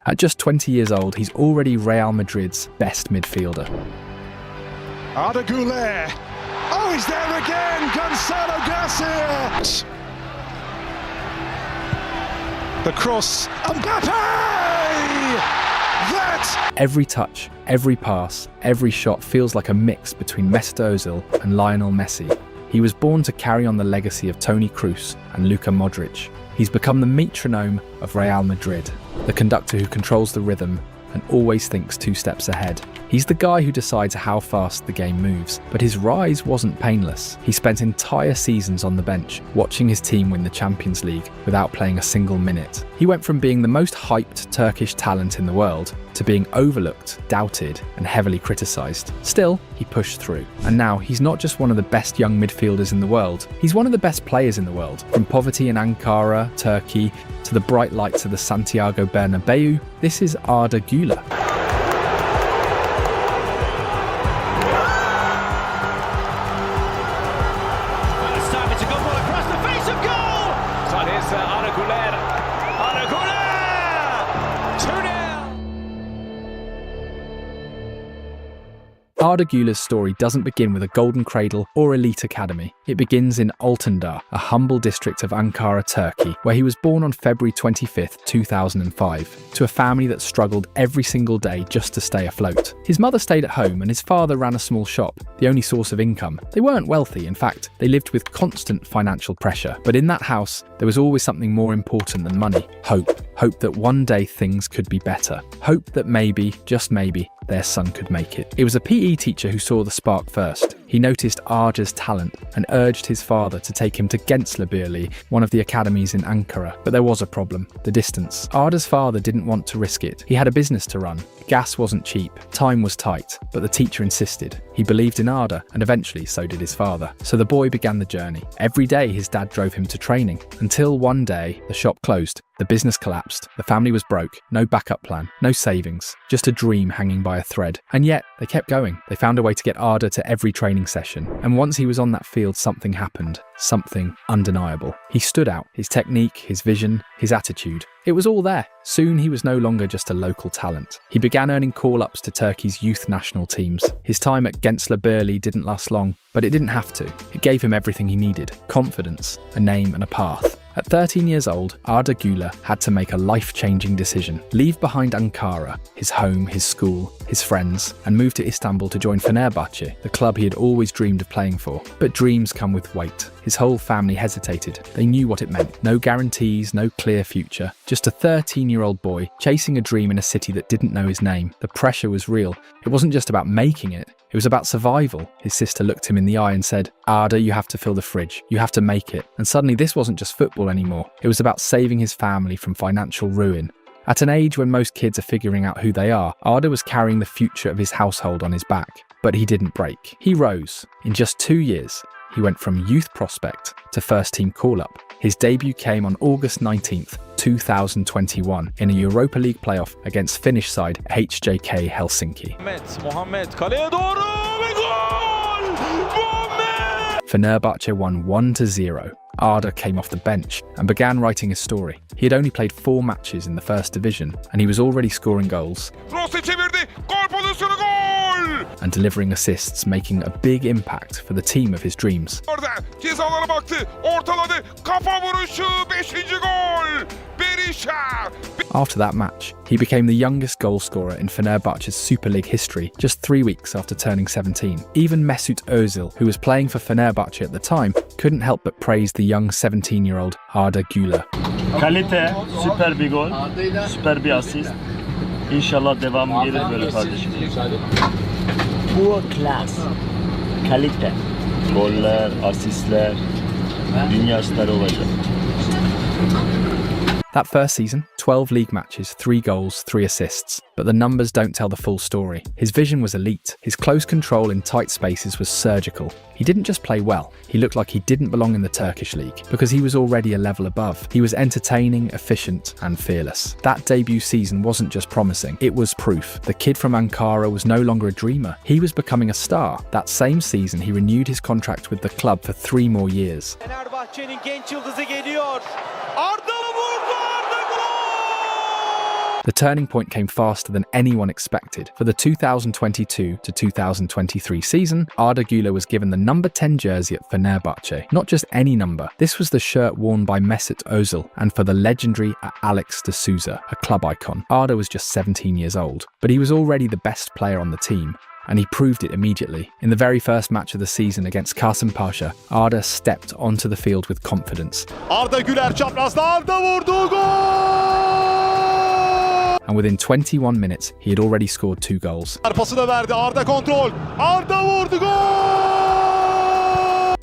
At just 20 years old, he's already Real Madrid's best midfielder. Arda Güler. Oh, he's there again. Gonzalo Garcia. The cross. Mbappe! Every touch, every pass, every shot feels like a mix between Mesut Ozil and Lionel Messi. He was born to carry on the legacy of Toni Kroos and Luka Modrić. He's become the metronome of Real Madrid, the conductor who controls the rhythm and always thinks 2 steps ahead. He's the guy who decides how fast the game moves, but his rise wasn't painless. He spent entire seasons on the bench, watching his team win the Champions League without playing a single minute. He went from being the most hyped Turkish talent in the world to being overlooked, doubted, and heavily criticised. Still, he pushed through. And now, he's not just one of the best young midfielders in the world, he's one of the best players in the world. From poverty in Ankara, Turkey, to the bright lights of the Santiago Bernabeu, this is Arda Güler. Arda Güler's story doesn't begin with a golden cradle or elite academy. It begins in Altındağ, a humble district of Ankara, Turkey, where he was born on February 25, 2005, to a family that struggled every single day just to stay afloat. His mother stayed at home and his father ran a small shop, the only source of income. They weren't wealthy, in fact, they lived with constant financial pressure. But in that house, there was always something more important than money: hope. Hope that one day things could be better. Hope that maybe, just maybe, their son could make it. It was a PE teacher who saw the spark first. He noticed Arda's talent and urged his father to take him to Gençlerbirliği, one of the academies in Ankara. But there was a problem: the distance. Arda's father didn't want to risk it. He had a business to run. Gas wasn't cheap. Time was tight. But the teacher insisted. He believed in Arda, and eventually so did his father. So the boy began the journey. Every day his dad drove him to training, until one day the shop closed. The business collapsed, the family was broke, no backup plan, no savings, just a dream hanging by a thread. And yet, they kept going. They found a way to get Arda to every training session. And once he was on that field, something happened. Something undeniable. He stood out. His technique, his vision, his attitude. It was all there. Soon he was no longer just a local talent. He began earning call-ups to Turkey's youth national teams. His time at Gençlerbirliği didn't last long, but it didn't have to. It gave him everything he needed: confidence, a name and a path. At 13 years old, Arda Güler had to make a life-changing decision. Leave behind Ankara, his home, his school, his friends, and move to Istanbul to join Fenerbahçe, the club he had always dreamed of playing for. But dreams come with weight. His whole family hesitated. They knew what it meant. No guarantees, no clear future. Just a 13-year-old boy chasing a dream in a city that didn't know his name. The pressure was real. It wasn't just about making it. It was about survival. His sister looked him in the eye and said, "Arda, you have to fill the fridge. You have to make it." And suddenly this wasn't just football anymore. It was about saving his family from financial ruin. At an age when most kids are figuring out who they are, Arda was carrying the future of his household on his back. But he didn't break. He rose. In just 2 years, he went from youth prospect to first-team call-up. His debut came on August 19th, 2021 in a Europa League playoff against Finnish side HJK Helsinki. Muhammed kaleye doğru ve gol! Fenerbahçe won 1-0. Arda came off the bench and began writing his story. He had only played 4 matches in the first division, and he was already scoring goals and delivering assists, making a big impact for the team of his dreams. After that match, he became the youngest goalscorer in Fenerbahçe's Super League history just 3 weeks after turning 17. Even Mesut Ozil, who was playing for Fenerbahçe at the time, couldn't help but praise the young 17-year-old Arda Güler. Kalite, süper bir gol, süper bir asist. İnşallah devamı gelir böyle kardeşim. Poor class, kalite. Goller, asistler, dünya starı olacak. That first season, 12 league matches, 3 goals, 3 assists. But the numbers don't tell the full story. His vision was elite. His close control in tight spaces was surgical. He didn't just play well. He looked like he didn't belong in the Turkish league because he was already a level above. He was entertaining, efficient, and fearless. That debut season wasn't just promising. It was proof. The kid from Ankara was no longer a dreamer. He was becoming a star. That same season, he renewed his contract with the club for 3 more years. Fenerbahçe'nin genç yıldızı geliyor. Arda vurdu! Arda gol! The turning point came faster than anyone expected. For the 2022 to 2023 season, Arda Güler was given the number 10 jersey at Fenerbahçe. Not just any number, this was the shirt worn by Mesut Ozil and for the legendary Alex de Souza, a club icon. Arda was just 17 years old, but he was already the best player on the team. And he proved it immediately. In the very first match of the season against Kasımpaşa, Arda stepped onto the field with confidence. Arda Güler çaprazda, Arda vurdu, gol! And within 21 minutes, he had already scored 2 goals. Pasını verdi, Arda kontrol, Arda vurdu, gol!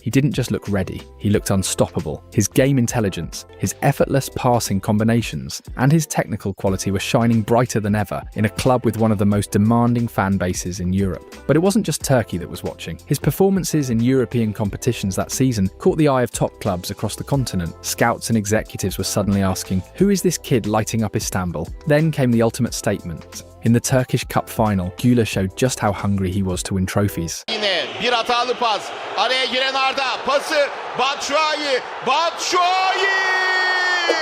He didn't just look ready, he looked unstoppable. His game intelligence, his effortless passing combinations, and his technical quality were shining brighter than ever in a club with one of the most demanding fan bases in Europe. But it wasn't just Turkey that was watching. His performances in European competitions that season caught the eye of top clubs across the continent. Scouts and executives were suddenly asking, who is this kid lighting up Istanbul? Then came the ultimate statement. In the Turkish Cup final, Güler showed just how hungry he was to win trophies. Yine bir hatalı pas. Araya giren Arda. Pası Batshuayi.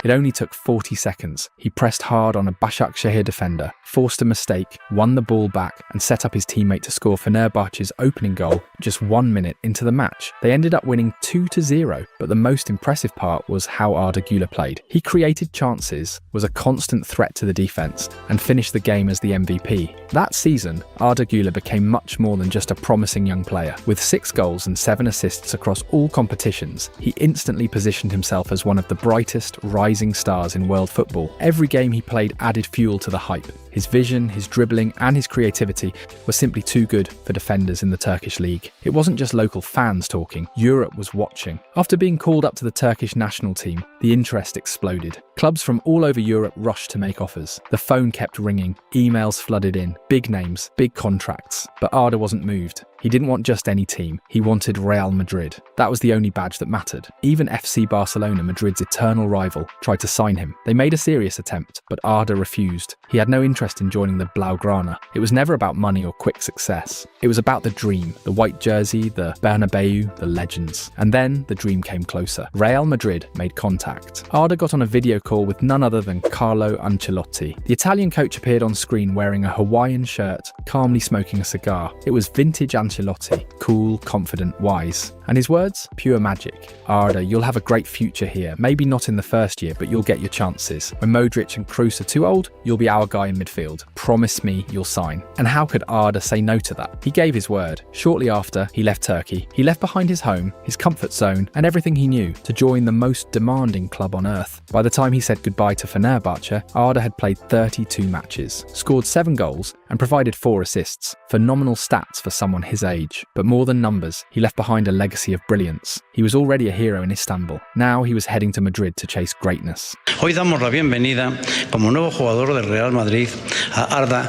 It only took 40 seconds. He pressed hard on a Başakşehir defender, forced a mistake, won the ball back, and set up his teammate to score Fenerbahçe's opening goal just 1 minute into the match. They ended up winning 2-0, but the most impressive part was how Arda Güler played. He created chances, was a constant threat to the defense, and finished the game as the MVP. That season, Arda Güler became much more than just a promising young player. With 6 goals and 7 assists across all competitions, he instantly positioned himself as one of the brightest rising stars in world football. Every game he played added fuel to the hype. His vision, his dribbling, and his creativity were simply too good for defenders in the Turkish league. It wasn't just local fans talking, Europe was watching. After being called up to the Turkish national team, the interest exploded. Clubs from all over Europe rushed to make offers. The phone kept ringing, emails flooded in, big names, big contracts. But Arda wasn't moved. He didn't want just any team, he wanted Real Madrid. That was the only badge that mattered. Even FC Barcelona, Madrid's eternal rival, tried to sign him. They made a serious attempt, but Arda refused. He had no interest in joining the Blaugrana. It was never about money or quick success. It was about the dream, the white jersey, the Bernabeu, the legends. And then the dream came closer. Real Madrid made contact. Arda got on a video call with none other than Carlo Ancelotti. The Italian coach appeared on screen wearing a Hawaiian shirt, calmly smoking a cigar. It was vintage Ancelotti, cool, confident, wise. And his words? Pure magic. Arda, you'll have a great future here. Maybe not in the first year, but you'll get your chances. When Modrić and Kroos are too old, you'll be our guy in midfield. Promise me you'll sign. And how could Arda say no to that? He gave his word. Shortly after, he left Turkey. He left behind his home, his comfort zone, and everything he knew to join the most demanding club on earth. By the time he said goodbye to Fenerbahçe, Arda had played 32 matches, scored 7 goals, and provided 4 assists. Phenomenal stats for someone his age. But more than numbers, he left behind a legacy of brilliance. He was already a hero in Istanbul. Now he was heading to Madrid to chase greatness. Hoy damos la bienvenida como nuevo jugador del Real Madrid a Arda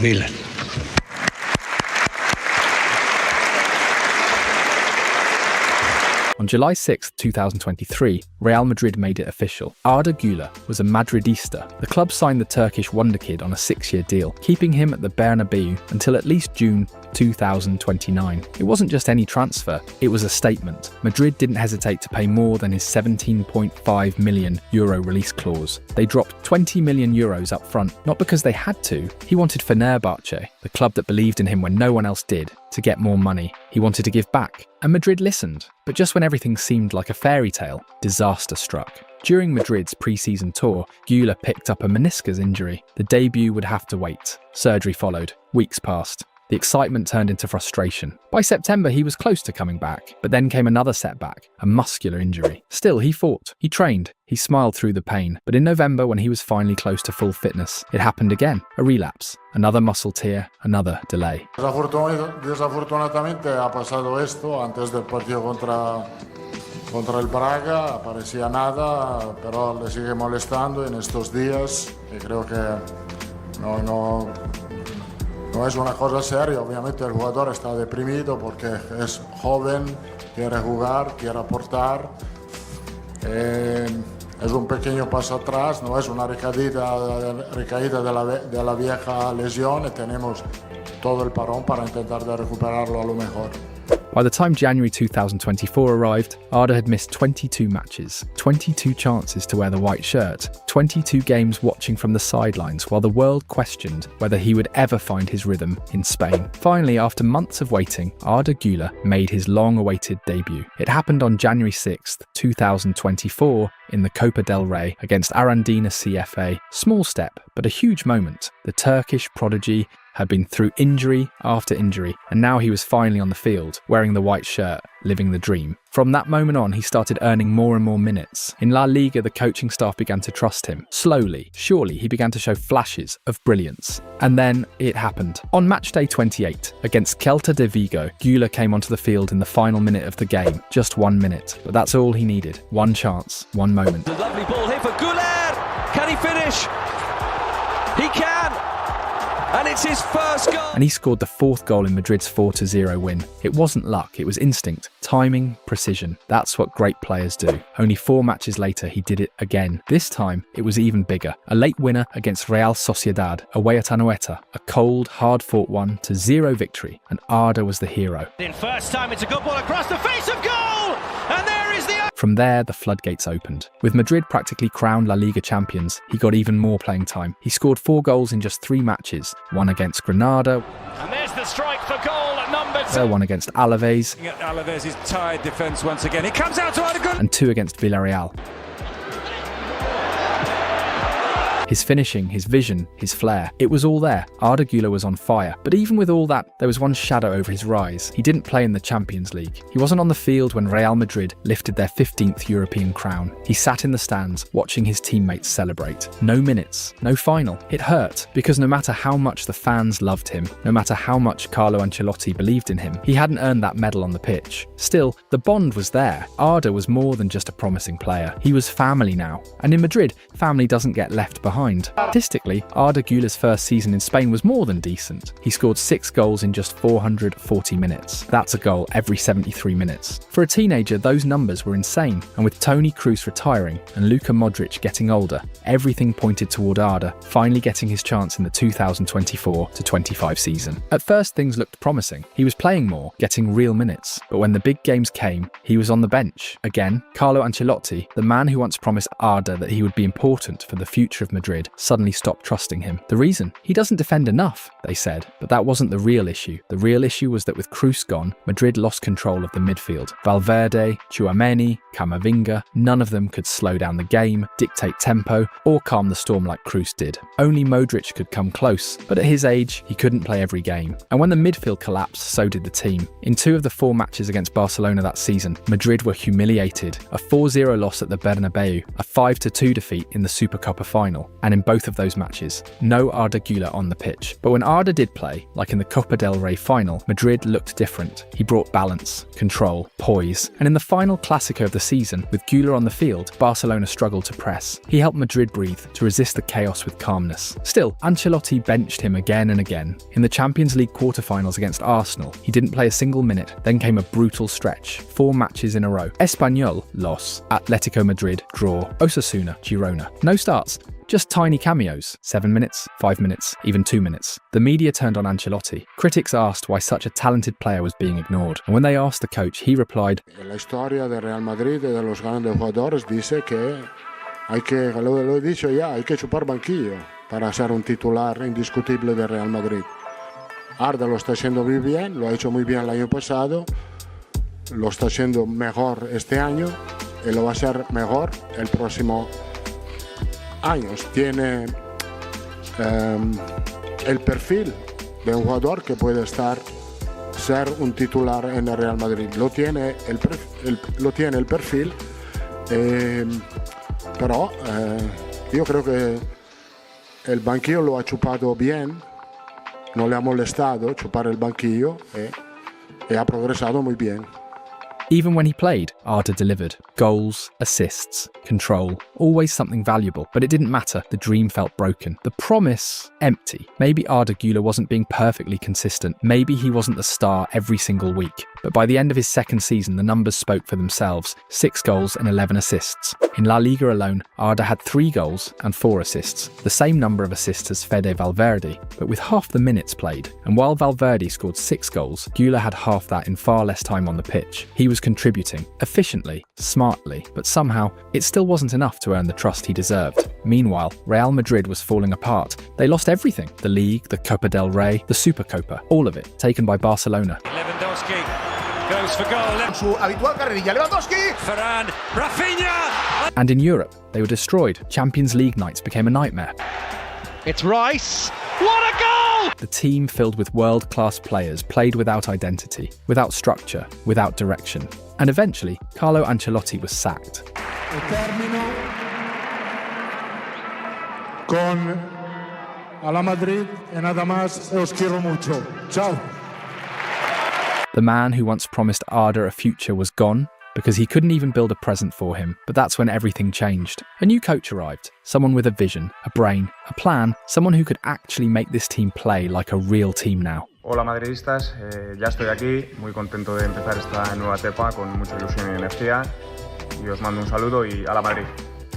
Güler. On July 6, 2023, Real Madrid made it official. Arda Güler was a Madridista. The club signed the Turkish Wonderkid on a 6-year deal, keeping him at the Bernabeu until at least June 2029. It wasn't just any transfer, it was a statement. Madrid didn't hesitate to pay more than his €17.5 million release clause. They dropped €20 million up front, not because they had to. He wanted Fenerbahçe, the club that believed in him when no one else did, to get more money. He wanted to give back, and Madrid listened. But just when everything seemed like a fairy tale, disaster struck. During Madrid's pre-season tour, Güler picked up a meniscus injury. The debut would have to wait. Surgery followed. Weeks passed. The excitement turned into frustration. By September, he was close to coming back, but then came another setback, a muscular injury. Still, he fought, he trained, he smiled through the pain. But in November, when he was finally close to full fitness, it happened again, a relapse, another muscle tear, another delay. Desafortunadamente ha pasado esto antes del partido contra el Braga, parecía nada, pero le sigue molestando en estos días y creo que no es una cosa seria. Obviamente el jugador está deprimido porque es joven, quiere jugar, quiere aportar. Es un pequeño paso atrás, no es una recaída de la vieja lesión y tenemos todo el parón para intentar de recuperarlo a lo mejor. By the time January 2024 arrived, Arda had missed 22 matches, 22 chances to wear the white shirt, 22 games watching from the sidelines while the world questioned whether he would ever find his rhythm in Spain. Finally, after months of waiting, Arda Güler made his long-awaited debut. It happened on January 6, 2024, in the Copa del Rey against Arandina CFA. Small step, but a huge moment. The Turkish prodigy had been through injury after injury, and now he was finally on the field, wearing the white shirt, living the dream. From that moment on, he started earning more and more minutes. In La Liga, the coaching staff began to trust him. Slowly, surely, he began to show flashes of brilliance. And then it happened. On match day 28, against Celta de Vigo, Güler came onto the field in the final minute of the game. Just 1 minute. But that's all he needed. One chance, one moment. A lovely ball here for Güler. Can he finish? He can. And it's his first goal. And he scored the 4th goal in Madrid's 4-0 win. It wasn't luck, it was instinct, timing, precision. That's what great players do. Only 4 matches later, he did it again. This time, it was even bigger. A late winner against Real Sociedad, away at Anoeta. A cold, hard-fought 1-0 victory, and Arda was the hero. In first time, it's a good ball across the face of goal! And there is the... From there, the floodgates opened. With Madrid practically crowned La Liga champions, he got even more playing time. He scored 4 goals in just 3 matches, one against Granada, And there's the strike for goal at number 2. one against Alaves, Alaves' tired defence once again. He comes out to Arda Güler. and 2 against Villarreal. His finishing, his vision, his flair, it was all there. Arda Güler was on fire. But even with all that, there was one shadow over his rise. He didn't play in the Champions League. He wasn't on the field when Real Madrid lifted their 15th European crown. He sat in the stands, watching his teammates celebrate. No minutes, no final. It hurt, because no matter how much the fans loved him, no matter how much Carlo Ancelotti believed in him, he hadn't earned that medal on the pitch. Still, the bond was there. Arda was more than just a promising player. He was family now. And in Madrid, family doesn't get left behind. Statistically, Arda Güler's first season in Spain was more than decent. He scored 6 goals in just 440 minutes. That's a goal every 73 minutes. For a teenager, those numbers were insane. And with Toni Kroos retiring and Luka Modrić getting older, everything pointed toward Arda finally getting his chance in the 2024-25 season. At first, things looked promising. He was playing more, getting real minutes. But when the big games came, he was on the bench. Again, Carlo Ancelotti, the man who once promised Arda that he would be important for the future of Madrid, suddenly stopped trusting him. The reason? He doesn't defend enough, they said. But that wasn't the real issue. The real issue was that with Kroos gone, Madrid lost control of the midfield. Valverde, Tchouaméni, Camavinga, none of them could slow down the game, dictate tempo, or calm the storm like Kroos did. Only Modrić could come close, but at his age, he couldn't play every game. And when the midfield collapsed, so did the team. In 2 of the 4 matches against Barcelona that season, Madrid were humiliated. A 4-0 loss at the Bernabeu, a 5-2 defeat in the Supercopa final. And in both of those matches, no Arda Güler on the pitch. But when Arda did play, like in the Copa del Rey final, Madrid looked different. He brought balance, control, poise. And in the final Clásico of the season, with Güler on the field, Barcelona struggled to press. He helped Madrid breathe, to resist the chaos with calmness. Still, Ancelotti benched him again and again. In the Champions League quarterfinals against Arsenal, he didn't play a single minute. Then came a brutal stretch. 4 matches in a row. Espanyol, loss. Atletico Madrid, draw. Osasuna, Girona. No starts. Just tiny cameos, 7 minutes, 5 minutes, even 2 minutes. The media turned on Ancelotti. Critics asked why such a talented player was being ignored. And when they asked the coach, he replied, La historia de Real Madrid y de los grandes jugadores dice que lo he dicho ya, hay que chupar banquillo para ser un titular indiscutible de Real Madrid. Arda lo está haciendo muy bien, lo ha hecho muy bien el año pasado, lo está haciendo mejor este año y lo va a hacer mejor el próximo años. Tiene el perfil de un jugador que puede ser un titular en el Real Madrid. Lo tiene el perfil, pero yo creo que el banquillo lo ha chupado bien, no le ha molestado chupar el banquillo y ha progresado muy bien. Even when he played, Arda delivered. Goals, assists, control, always something valuable. But it didn't matter, the dream felt broken. The promise, empty. Maybe Arda Güler wasn't being perfectly consistent. Maybe he wasn't the star every single week. But by the end of his second season, the numbers spoke for themselves. 6 goals and 11 assists. In La Liga alone, Arda had 3 goals and 4 assists. The same number of assists as Fede Valverde, but with half the minutes played. And while Valverde scored 6 goals, Güler had half that in far less time on the pitch. He was contributing, efficiently, smartly, but somehow, it still wasn't enough to earn the trust he deserved. Meanwhile, Real Madrid was falling apart. They lost everything. The league, the Copa del Rey, the Supercopa, all of it, taken by Barcelona. Lewandowski goes for goal. Su habitual carrerilla, Lewandowski. Varane, Rafinha. And in Europe, they were destroyed. Champions League nights became a nightmare. It's Rice. What a goal! The team filled with world-class players played without identity, without structure, without direction. And eventually, Carlo Ancelotti was sacked. Con a la Madrid y nada más, os quiero mucho. Chao. The man who once promised Arda a future was gone because he couldn't even build a present for him. But that's when everything changed. A new coach arrived, someone with a vision, a brain, a plan, someone who could actually make this team play like a real team now. Hola madridistas, ya estoy aquí, muy contento de empezar esta nueva etapa con mucha ilusión y energía y os mando un saludo y a la Madrid.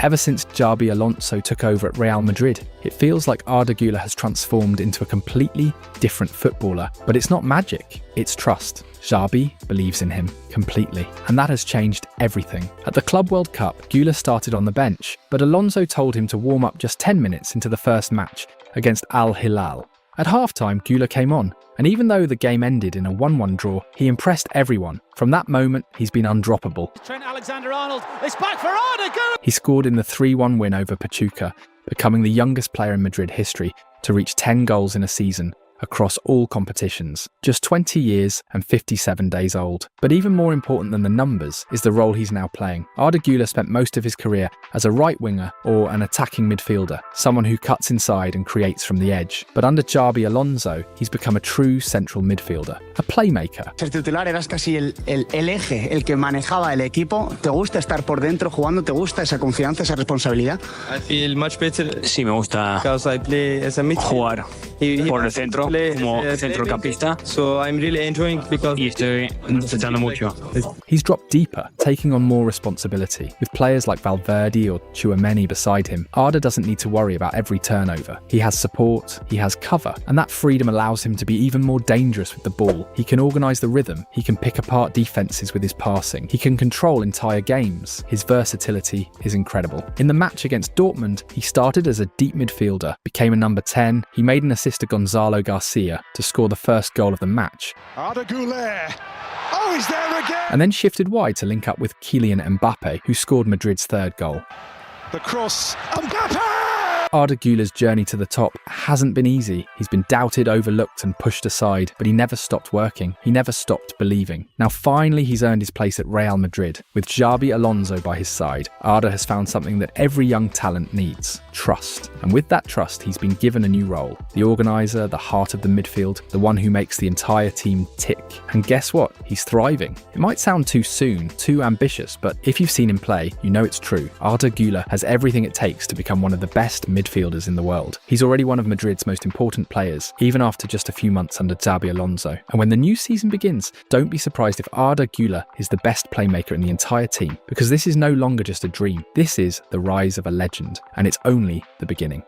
Ever since Xabi Alonso took over at Real Madrid, it feels like Arda Güler has transformed into a completely different footballer. But it's not magic, it's trust. Xabi believes in him completely, and that has changed everything. At the Club World Cup, Güler started on the bench, but Alonso told him to warm up just 10 minutes into the first match against Al Hilal. At halftime, Güler came on, and even though the game ended in a 1-1 draw, he impressed everyone. From that moment, he's been undroppable. Trent Alexander-Arnold, it's back for Arda Güler! He scored in the 3-1 win over Pachuca, becoming the youngest player in Madrid history to reach 10 goals in a season across all competitions. Just 20 years and 57 days old. But even more important than the numbers is the role he's now playing. Arda Güler spent most of his career as a right winger or an attacking midfielder, someone who cuts inside and creates from the edge. But under Xabi Alonso, he's become a true central midfielder, a playmaker. Ser titular eras casi el eje, el que manejaba el equipo. ¿Te gusta estar por dentro jugando? ¿Te gusta esa confianza, esa responsabilidad? I feel much better. Sí, me gusta jugar por el centro como centrocampista. So I'm really enjoying because Y estoy disfrutando mucho. He's dropped deeper, taking on more responsibility. With players like Valverde or Tchouaméni beside him, Arda doesn't need to worry about every turnover. He has support, he has cover, and that freedom allows him to be even more dangerous with the ball. He can organise the rhythm, he can pick apart defences with his passing, he can control entire games. His versatility is incredible. In the match against Dortmund, he started as a deep midfielder, became a number 10, he made an assist to Gonzalo Garcia to score the first goal of the match. Arda Güler. Oh, he's there again! And then shifted wide to link up with Kylian Mbappe, who scored Madrid's third goal. The cross. Mbappe! Arda Güler's journey to the top hasn't been easy. He's been doubted, overlooked and pushed aside, but he never stopped working. He never stopped believing. Now finally he's earned his place at Real Madrid. With Xabi Alonso by his side, Arda has found something that every young talent needs: trust. And with that trust, he's been given a new role. The organiser, the heart of the midfield, the one who makes the entire team tick. And guess what? He's thriving. It might sound too soon, too ambitious, but if you've seen him play, you know it's true. Arda Güler has everything it takes to become one of the best midfielders in the world. He's already one of Madrid's most important players, even after just a few months under Xabi Alonso. And when the new season begins, don't be surprised if Arda Güler is the best playmaker in the entire team, because this is no longer just a dream. This is the rise of a legend, and it's only the beginning.